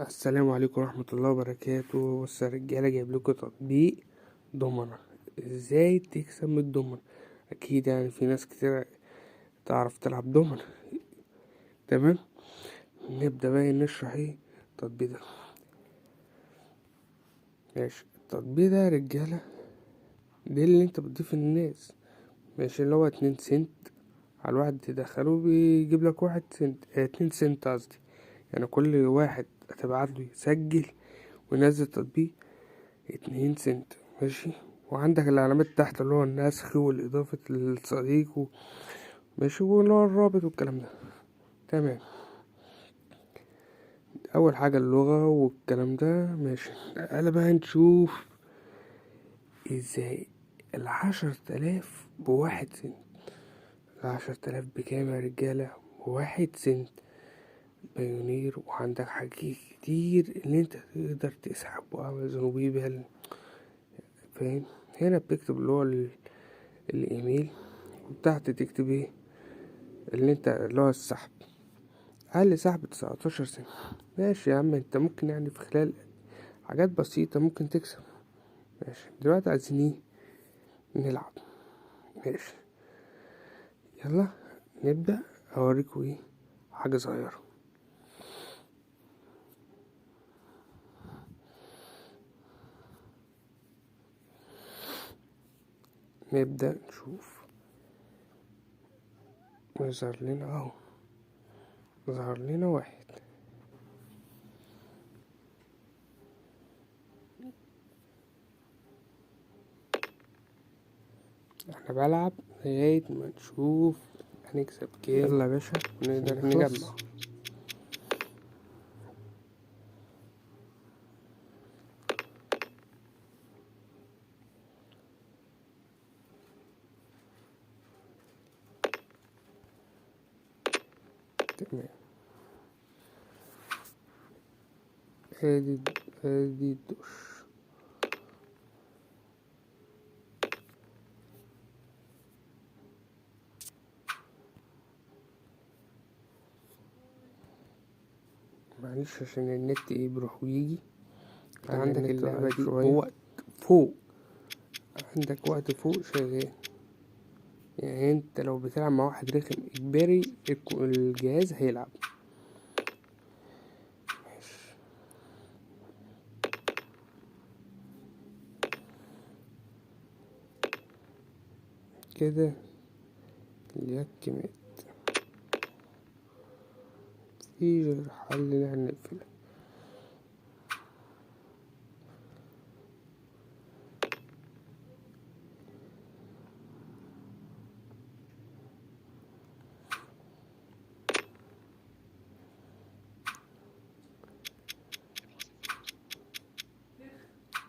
السلام عليكم ورحمة الله وبركاته. بص يا رجالة، جايب لكم تطبيق دومنة. ازاي تكسب من الدومنة؟ اكيد يعني في ناس كتير تعرف تلعب دومنة. تمام، نبدأ بقى نشرح ايه التطبيق ده. ماشي، التطبيق ده يا رجالة ده اللي انت بتضيف الناس. ماشي، اللي هو 2 سنت على الواحد تدخله بيجيب لك 1 سنت، 2 سنت قصدي. يعني كل واحد هتبعت له يسجل وينزل تطبيق 2 سنت. ماشي، وعندك العلامات تحت اللي هو النسخ والإضافة للصديق ماشي، واللي هو الرابط والكلام ده. تمام، أول حاجة اللغة والكلام ده. ماشي، تعالى بقى نشوف ازاي 10,000 ب1 سنت. 10,000 بكام يا رجالة؟ ب1 سنت بايونير. وعندك حاجات كتير اللي انت تقدر تسحب، وامازون وبيبال. فاهم؟ هنا بتكتب اللي هو الايميل، وتحت تكتب ايه اللي هو السحب. اقل سحب 19 سنت. ماشي يا عم، انت ممكن يعني في خلال حاجات بسيطة ممكن تكسب. ماشي، دلوقتي عايزين ايه؟ نلعب. ماشي، يلا نبدأ. اوريكوا ايه حاجة صغيرة. نبدأ نشوف. يظهر لنا اهو، ظهر لنا واحد. احنا بلعب لغاية ما نشوف هنكسب كام. يلا يا باشا، نقدر نجمع. تمام، ادي الدش. معلش عشان النت ايه بيروح ويجي. عندك اللعبة دي بوقت فوق، عندك وقت فوق شغال. يعني انت لو بتلعب مع واحد رخم اجباري الجهاز هيلعب. ماشي كده، اليك مات. مفيش غير حل ان احنا نقفله.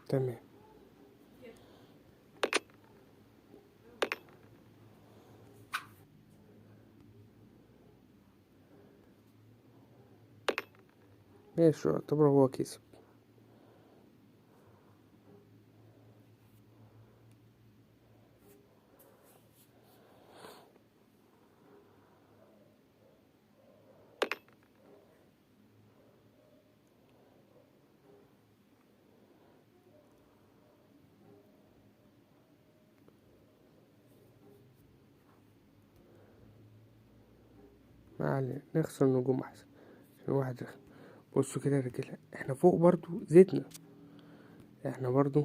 تمام، ماشي، يعتبر هو كسب. ما علينا، نخسر نجوم احسن عشان واحد رخم. بصوا كده يا رجاله، احنا فوق برضو زيتنا. احنا برضو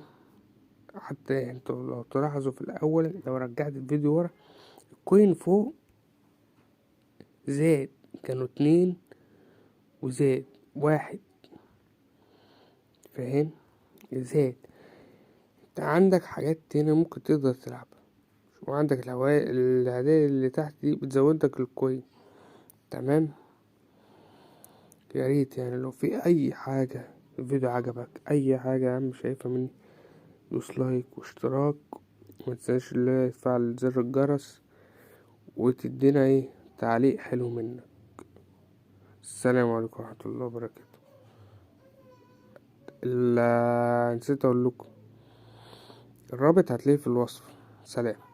حتى انتوا لو تلاحظوا في الاول، لو رجعت الفيديو ورا، الكوين فوق زاد. كانوا 2 وزاد 1. فاهم؟ زاد. انت عندك حاجات هنا ممكن تقدر تلعبها، وعندك الهدايا اللي تحت دي بتزودك الكوين. تمام، يا ريت يعني لو في اي حاجة الفيديو عجبك، اي حاجة يا عم شايفها مني، دوس لايك واشتراك. متنساش اللي هي تفعل زر الجرس، وتدينا ايه تعليق حلو منك. السلام عليكم ورحمة الله وبركاته. نسيت اقول لكم، الرابط هتلاقيه في الوصف. سلام.